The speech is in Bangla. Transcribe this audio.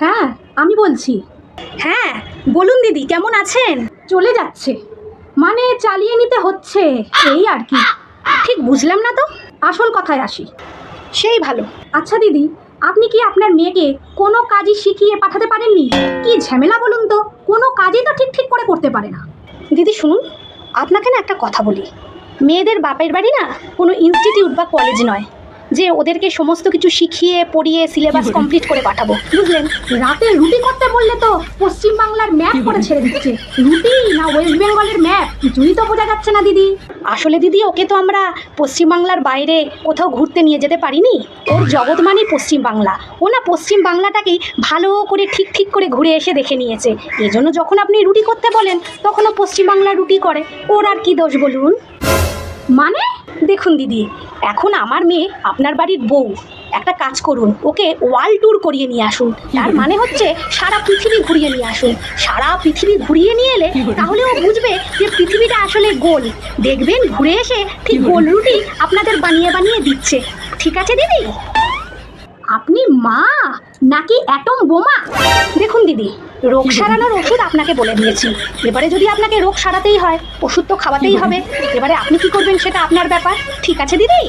হ্যাঁ, আমি বলছি। হ্যাঁ বলুন দিদি, কেমন আছেন? চলে যাচ্ছে, মানে চালিয়ে নিতে হচ্ছে, এই আর কি। ঠিক বুঝলাম না তো। আসল কথায় আসি। সেই ভালো। আচ্ছা দিদি, আপনি কি আপনার মেয়েকে কোনো কাজই শিখিয়ে পাঠাতে পারেননি? কি ঝামেলা বলুন তো, কোনো কাজই তো ঠিক ঠিক করে করতে পারে না। দিদি শুনুন, আপনাকে না একটা কথা বলি, মেয়েদের বাপের বাড়ি না কোনো ইনস্টিটিউট বা কলেজ নয় যে ওদেরকে সমস্ত কিছু শিখিয়ে পড়িয়ে সিলেবাস কমপ্লিট করে পাঠাবো, বুঝলেন? রাতে রুটি করতে বললে তো পশ্চিমবাংলার ম্যাপ করে ছেড়ে দিচ্ছে। রুটি না ওয়েস্ট বেঙ্গলের ম্যাপ, কিছুই তো বোঝা যাচ্ছে না দিদি। আসলে দিদি, ওকে তো আমরা পশ্চিমবাংলার বাইরে কোথাও ঘুরতে নিয়ে যেতে পারিনি। ওর জগৎ মানেই পশ্চিমবাংলা। ও না পশ্চিমবাংলাটাকেই ভালো করে ঠিক ঠিক করে ঘুরে এসে দেখে নিয়েছে। এই জন্য যখন আপনি রুটি করতে বলেন তখন ও পশ্চিমবাংলা রুটি করে। ওর আর কি দোষ বলুন? মানে দেখুন দিদি, এখন আমার মেয়ে আপনার বাড়ির বউ, একটা কাজ করুন, ওকে ওয়ার্ল্ড ট্যুর করিয়ে নিয়ে আসুন। তার মানে হচ্ছে সারা পৃথিবী ঘুরিয়ে নিয়ে আসুন। সারা পৃথিবী ঘুরিয়ে নিয়ে এলে তাহলে ও বুঝবে যে পৃথিবীটা আসলে গোল। দেখবেন ঘুরে এসে ঠিক গোল রুটি আপনাদের বানিয়ে বানিয়ে দিচ্ছে। ঠিক আছে দিদি? আপনি মা নাকি অ্যাটম বোমা? দেখুন দিদি, রোগ সারানোর ওষুধ আপনাকে বলে দিয়েছি। এবারে যদি আপনাকে রোগ সারাতেই হয়, ওষুধ তো খাওয়াতেই হবে। এবারে আপনি কি করবেন সেটা আপনার ব্যাপার। ঠিক আছে দিদি?